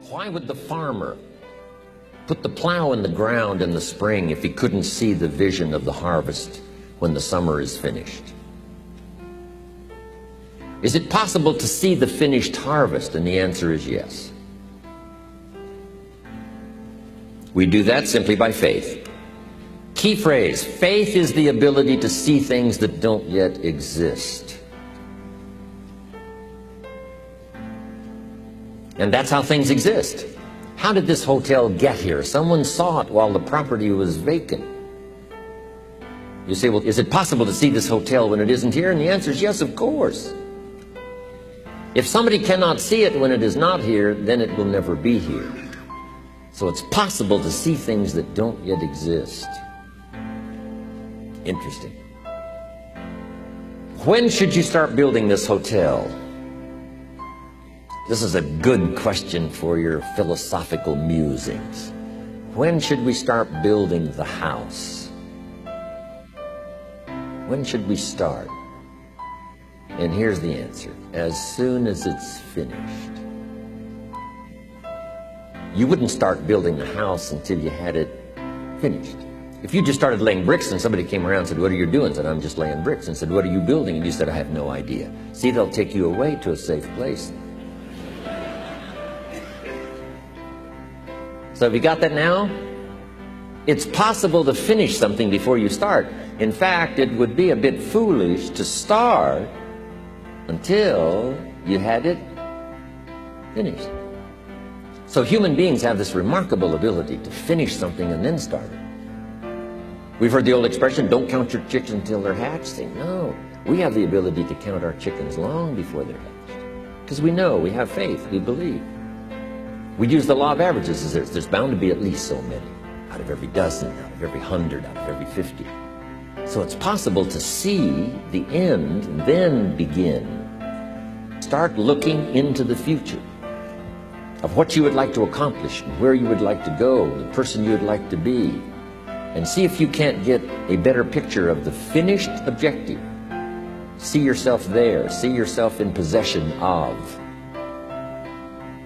Why would the farmer put the plow in the ground in the spring if he couldn't see the vision of the harvest when the summer is finished? Is it possible to see the finished harvest? And the answer is yes. We do that simply by faith. Key phrase, faith is the ability to see things that don't yet exist. And that's how things exist. How did this hotel get here? Someone saw it while the property was vacant. You say, well, is it possible to see this hotel when it isn't here? And the answer is yes, of course. If somebody cannot see it when it is not here, then it will never be here. So it's possible to see things that don't yet exist. Interesting. When should you start building this hotel? This is a good question for your philosophical musings. When should we start building the house? When should we start? And here's the answer. As soon as it's finished. You wouldn't start building the house until you had it finished. If you just started laying bricks and somebody came around and said, what are you doing? I said, I'm just laying bricks. And said, what are you building? And you said, I have no idea. See, they'll take you away to a safe place. So have you got that now? It's possible to finish something before you start. In fact, it would be a bit foolish to start until you had it finished. So human beings have this remarkable ability to finish something and then start it. We've heard the old expression, don't count your chickens until they're hatched. No, we have the ability to count our chickens long before they're hatched. Because we know, we have faith, we believe. We use the law of averages. There's bound to be at least so many. Out of every dozen, out of every 100, out of every 50. So it's possible to see the end and then begin. Start looking into the future of what you would like to accomplish, where you would like to go, the person you would like to be, and see if you can't get a better picture of the finished objective. See yourself there, see yourself in possession of.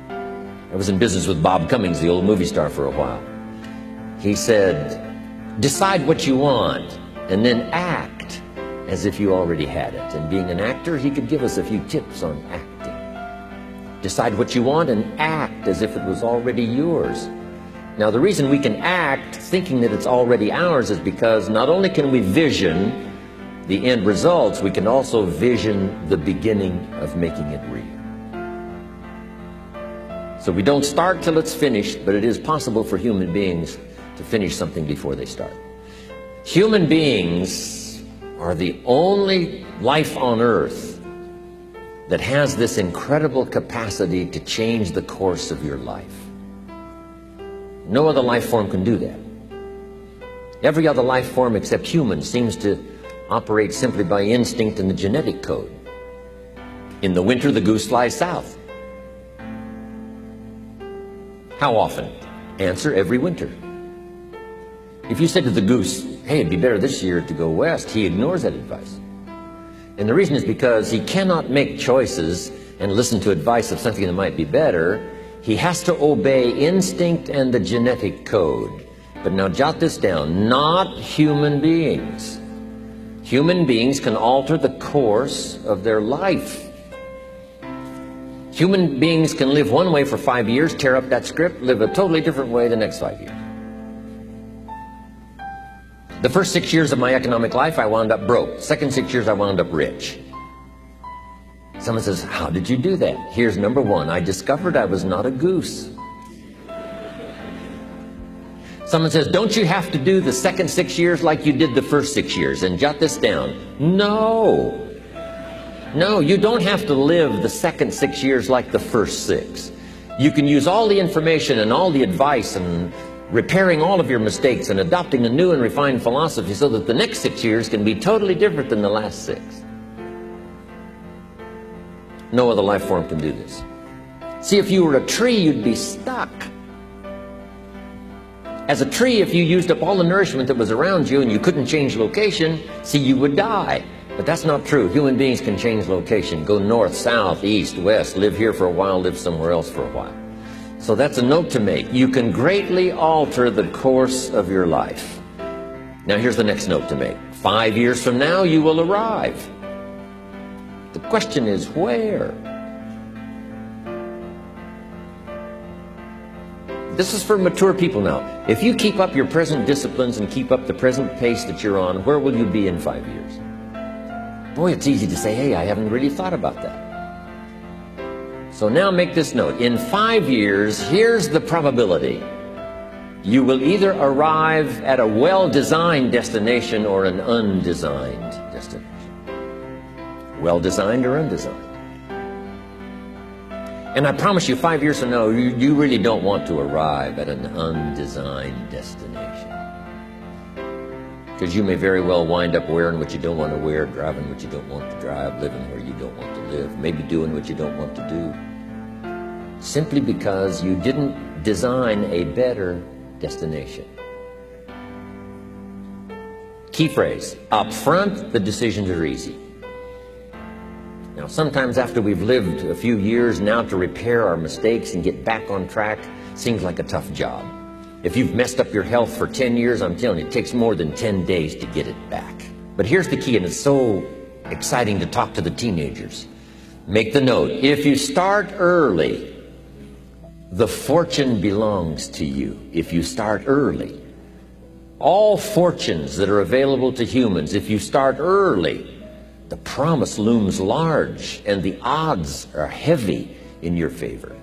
I was in business with Bob Cummings, the old movie star, for a while. He said, decide what you want and then act as if you already had it. And being an actor, he could give us a few tips on acting. Decide what you want and act as if it was already yours. Now, the reason we can act thinking that it's already ours is because not only can we vision the end results, we can also vision the beginning of making it real. So we don't start till it's finished, but it is possible for human beings to finish something before they start. Human beings are the only life on earth that has this incredible capacity to change the course of your life. No other life form can do that. Every other life form except humans seems to operate simply by instinct and the genetic code. In the winter, the goose flies south. How often? Answer, every winter. If you said to the goose, hey, it'd be better this year to go west, he ignores that advice. And the reason is because he cannot make choices and listen to advice of something that might be better. He has to obey instinct and the genetic code. But now jot this down, not human beings. Human beings can alter the course of their life. Human beings can live one way for 5 years, tear up that script, live a totally different way the next 5 years. The first 6 years of my economic life, I wound up broke. Second 6 years, I wound up rich. Someone says, how did you do that? Here's number one. I discovered I was not a goose. Someone says, don't you have to do the second 6 years like you did the first 6 years? And jot this down. No. No, you don't have to live the second 6 years like the first 6. You can use all the information and all the advice and repairing all of your mistakes and adopting a new and refined philosophy so that the next 6 years can be totally different than the last 6. No other life form can do this. See, if you were a tree, you'd be stuck. As a tree, if you used up all the nourishment that was around you and you couldn't change location, see, you would die. But that's not true. Human beings can change location, go north, south, east, west, live here for a while, live somewhere else for a while. So that's a note to make. You can greatly alter the course of your life. Now here's the next note to make. 5 years from now, you will arrive. The question is where? This is for mature people now. If you keep up your present disciplines and keep up the present pace that you're on, where will you be in 5 years? Boy, it's easy to say, hey, I haven't really thought about that. So now make this note. In 5 years, here's the probability. You will either arrive at a well-designed destination or an undesigned destination. Well-designed or undesigned. And I promise you, 5 years from now, you really don't want to arrive at an undesigned destination. Because you may very well wind up wearing what you don't want to wear, driving what you don't want to drive, living where you don't want to live, maybe doing what you don't want to do. Simply because you didn't design a better destination. Key phrase, up front, the decisions are easy. Now, sometimes after we've lived a few years, now to repair our mistakes and get back on track seems like a tough job. If you've messed up your health for 10 years, I'm telling you, it takes more than 10 days to get it back. But here's the key, and it's so exciting to talk to the teenagers. Make the note, if you start early, the fortune belongs to you. If you start early. All fortunes that are available to humans, if you start early, the promise looms large and the odds are heavy in your favor.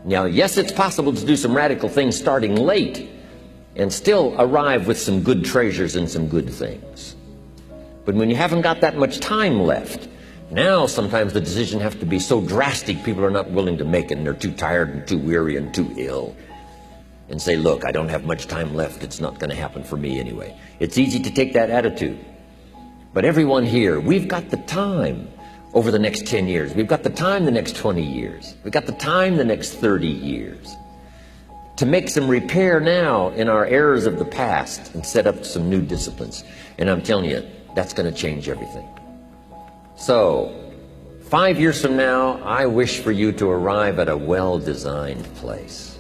Now, yes, it's possible to do some radical things starting late and still arrive with some good treasures and some good things. But when you haven't got that much time left, now sometimes the decision has to be so drastic people are not willing to make it and they're too tired and too weary and too ill. And say, look, I don't have much time left. It's not going to happen for me anyway. It's easy to take that attitude. But everyone here, we've got the time over the next 10 years. We've got the time the next 20 years. We've got the time the next 30 years to make some repair now in our errors of the past and set up some new disciplines. And I'm telling you, that's going to change everything. So, 5 years from now, I wish for you to arrive at a well-designed place.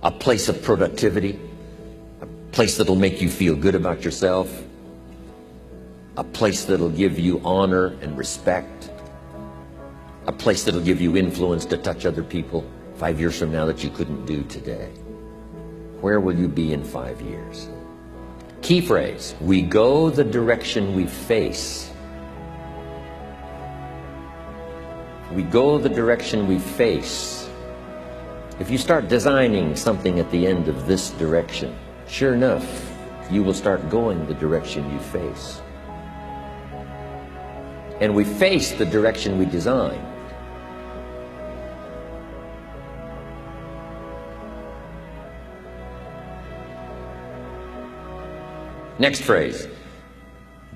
A place of productivity, a place that'll make you feel good about yourself, a place that'll give you honor and respect, a place that'll give you influence to touch other people 5 years from now that you couldn't do today. Where will you be in 5 years? Key phrase, we go the direction we face. We go the direction we face. If you start designing something at the end of this direction, sure enough, you will start going the direction you face. And we face the direction we design. Next phrase,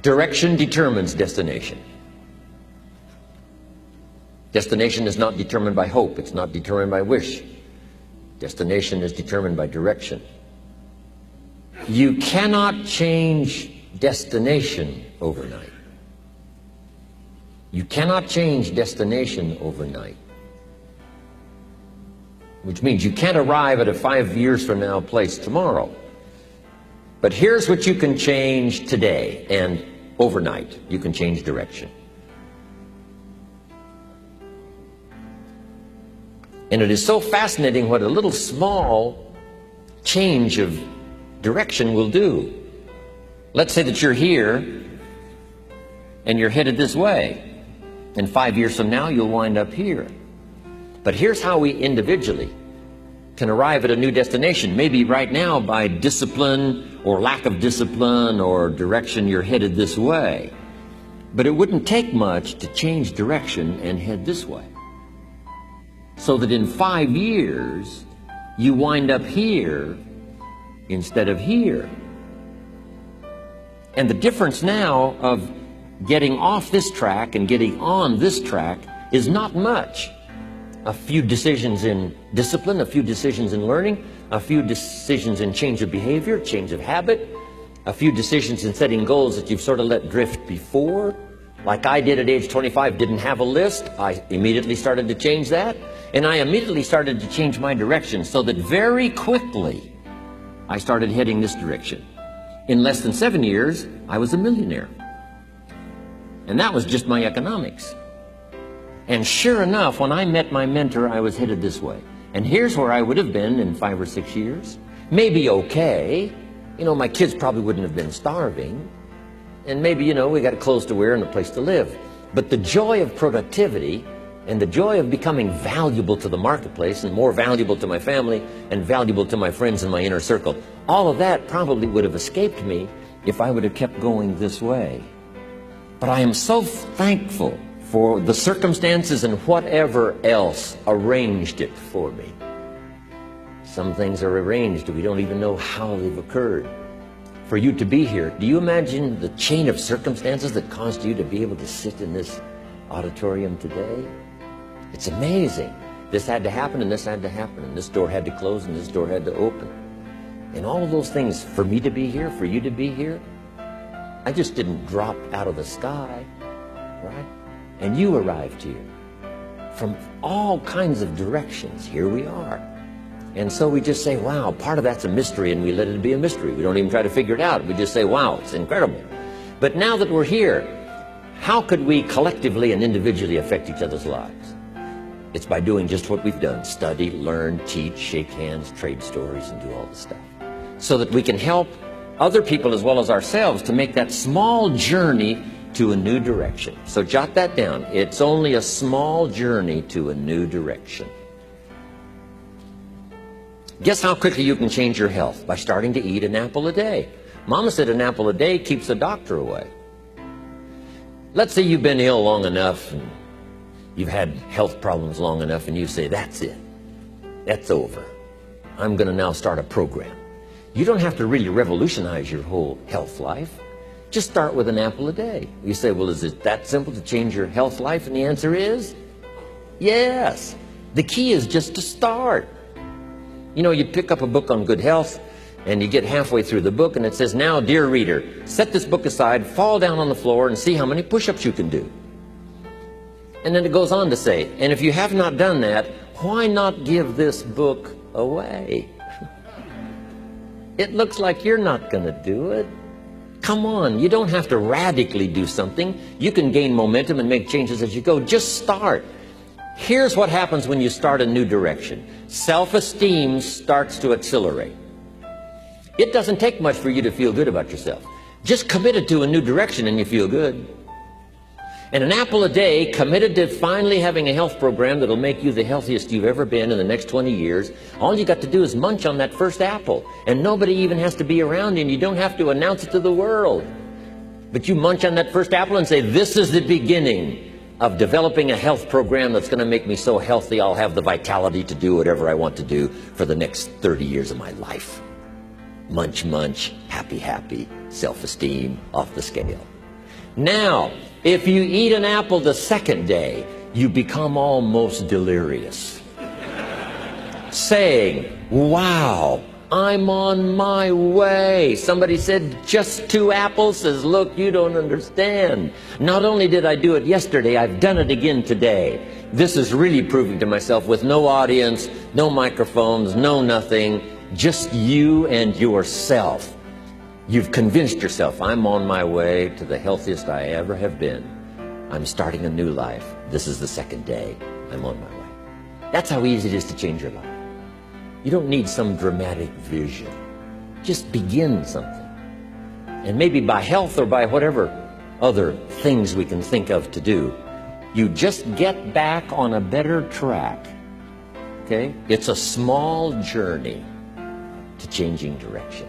direction determines destination. Destination is not determined by hope, it's not determined by wish. Destination is determined by direction. You cannot change destination overnight. You cannot change destination overnight. Which means you can't arrive at a 5 years from now place tomorrow. But here's what you can change today and overnight. You can change direction. And it is so fascinating what a little small change of direction will do. Let's say that you're here and you're headed this way. And 5 years from now, you'll wind up here. But here's how we individually can arrive at a new destination. Maybe right now by discipline or lack of discipline or direction, you're headed this way. But it wouldn't take much to change direction and head this way. So that in 5 years, you wind up here instead of here. And the difference now of getting off this track and getting on this track is not much. A few decisions in discipline, a few decisions in learning, a few decisions in change of behavior, change of habit, a few decisions in setting goals that you've sort of let drift before. Like I did at age 25, didn't have a list. I immediately started to change that. And I immediately started to change my direction, so that very quickly I started heading this direction. In less than 7 years, I was a millionaire. And that was just my economics. And sure enough, when I met my mentor, I was headed this way. And here's where I would have been in 5 or 6 years. Maybe okay. You know, my kids probably wouldn't have been starving. And maybe, you know, we got clothes to wear and a place to live. But the joy of productivity and the joy of becoming valuable to the marketplace and more valuable to my family and valuable to my friends in my inner circle, all of that probably would have escaped me if I would have kept going this way. But I am so thankful for the circumstances and whatever else arranged it for me. Some things are arranged, we don't even know how they've occurred. For you to be here, do you imagine the chain of circumstances that caused you to be able to sit in this auditorium today? It's amazing. This had to happen, and this had to happen, and this door had to close, and this door had to open. And all of those things, for me to be here, for you to be here, I just didn't drop out of the sky, right? And you arrived here from all kinds of directions. Here we are. And so we just say, wow, part of that's a mystery, and we let it be a mystery. We don't even try to figure it out. We just say, wow, it's incredible. But now that we're here, how could we collectively and individually affect each other's lives? It's by doing just what we've done: study, learn, teach, shake hands, trade stories, and do all the stuff, so that we can help other people as well as ourselves to make that small journey to a new direction. So jot that down. It's only a small journey to a new direction. Guess how quickly you can change your health? By starting to eat an apple a day. Mama said an apple a day keeps the doctor away. Let's say you've been ill long enough, and you've had health problems long enough, and you say, that's it. That's over. I'm going to now start a program. You don't have to really revolutionize your whole health life. Just start with an apple a day. You say, well, is it that simple to change your health life? And the answer is yes. The key is just to start. You know, you pick up a book on good health, and you get halfway through the book, and it says, now, dear reader, set this book aside, fall down on the floor, and see how many push-ups you can do. And then it goes on to say, and if you have not done that, why not give this book away? It looks like you're not going to do it. Come on, you don't have to radically do something. You can gain momentum and make changes as you go. Just start. Here's what happens when you start a new direction. Self-esteem starts to accelerate. It doesn't take much for you to feel good about yourself. Just committed to a new direction and you feel good. And an apple a day, committed to finally having a health program that'll make you the healthiest you've ever been in the next 20 years, all you got to do is munch on that first apple. And nobody even has to be around you, and you don't have to announce it to the world. But you munch on that first apple and say, this is the beginning of developing a health program that's going to make me so healthy I'll have the vitality to do whatever I want to do for the next 30 years of my life. Munch, munch, happy, happy, self-esteem off the scale. Now, if you eat an apple the second day, you become almost delirious, saying, wow, I'm on my way. Somebody said, just 2 apples? Says, look, you don't understand. Not only did I do it yesterday, I've done it again today. This is really proving to myself with no audience, no microphones, no nothing, just you and yourself. You've convinced yourself, I'm on my way to the healthiest I ever have been. I'm starting a new life. This is the second day. I'm on my way. That's how easy it is to change your life. You don't need some dramatic vision. Just begin something. And maybe by health or by whatever other things we can think of to do, you just get back on a better track. Okay? It's a small journey to changing direction.